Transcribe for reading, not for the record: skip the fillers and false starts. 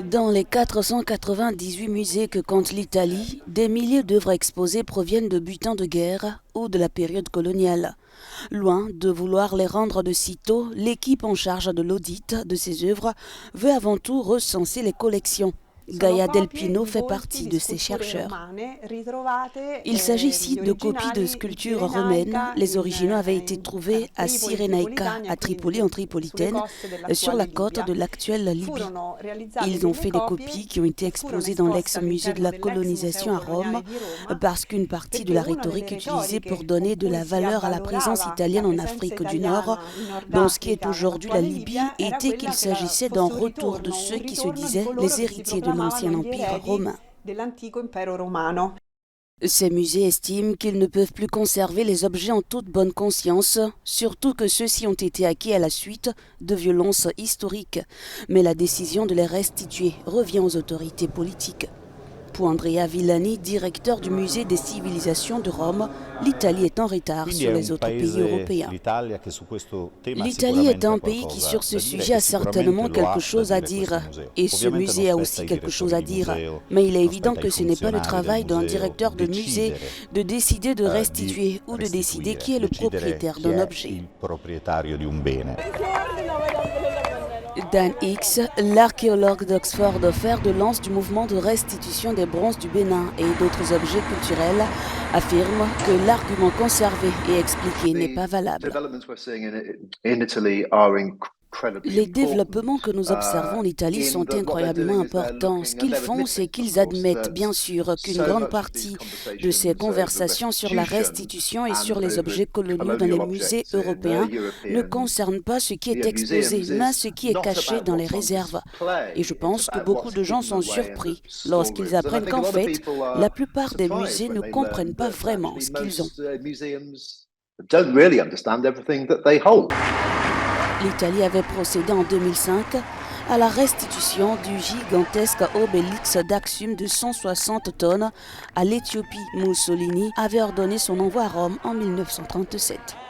Dans les 498 musées que compte l'Italie, des milliers d'œuvres exposées proviennent de butins de guerre ou de la période coloniale. Loin de vouloir les rendre de sitôt, l'équipe en charge de l'audit de ces œuvres veut avant tout recenser les collections. Gaia Del Pino fait partie de ces chercheurs. Il s'agit ici de copies de sculptures romaines. Les originaux avaient été trouvés à Cyrenaica, à Tripoli en Tripolitaine, sur la côte de l'actuelle Libye. Ils ont fait des copies qui ont été exposées dans l'ex-musée de la colonisation à Rome, parce qu'une partie de la rhétorique utilisée pour donner de la valeur à la présence italienne en Afrique du Nord, dans ce qui est aujourd'hui la Libye, était qu'il s'agissait d'un retour de ceux qui se disaient les héritiers de l'ancien empire romain. Ces musées estiment qu'ils ne peuvent plus conserver les objets en toute bonne conscience, surtout que ceux-ci ont été acquis à la suite de violences historiques. Mais la décision de les restituer revient aux autorités politiques. Pour Andrea Villani, directeur du musée des civilisations de Rome, l'Italie est en retard sur les autres pays européens. L'Italie est un pays qui sur ce sujet a certainement quelque chose à dire, et ce musée a aussi quelque chose à dire. Mais il est évident que ce n'est pas le travail d'un directeur de musée de décider de restituer ou de décider qui est le propriétaire d'un objet. Dan Hicks, l'archéologue d'Oxford, fer de lance du mouvement de restitution des bronzes du Bénin et d'autres objets culturels, affirme que l'argument conservé et expliqué n'est pas valable. Les développements que nous observons en Italie sont incroyablement importants. Ce qu'ils font, c'est qu'ils admettent bien sûr qu'une grande partie de ces conversations sur la restitution et sur les objets coloniaux dans les musées européens ne concernent pas ce qui est exposé, mais ce qui est caché dans les réserves. Et je pense que beaucoup de gens sont surpris lorsqu'ils apprennent qu'en fait, la plupart des musées ne comprennent pas vraiment ce qu'ils ont. L'Italie avait procédé en 2005 à la restitution du gigantesque obélix d'Axium de 160 tonnes à l'Éthiopie. Mussolini avait ordonné son envoi à Rome en 1937.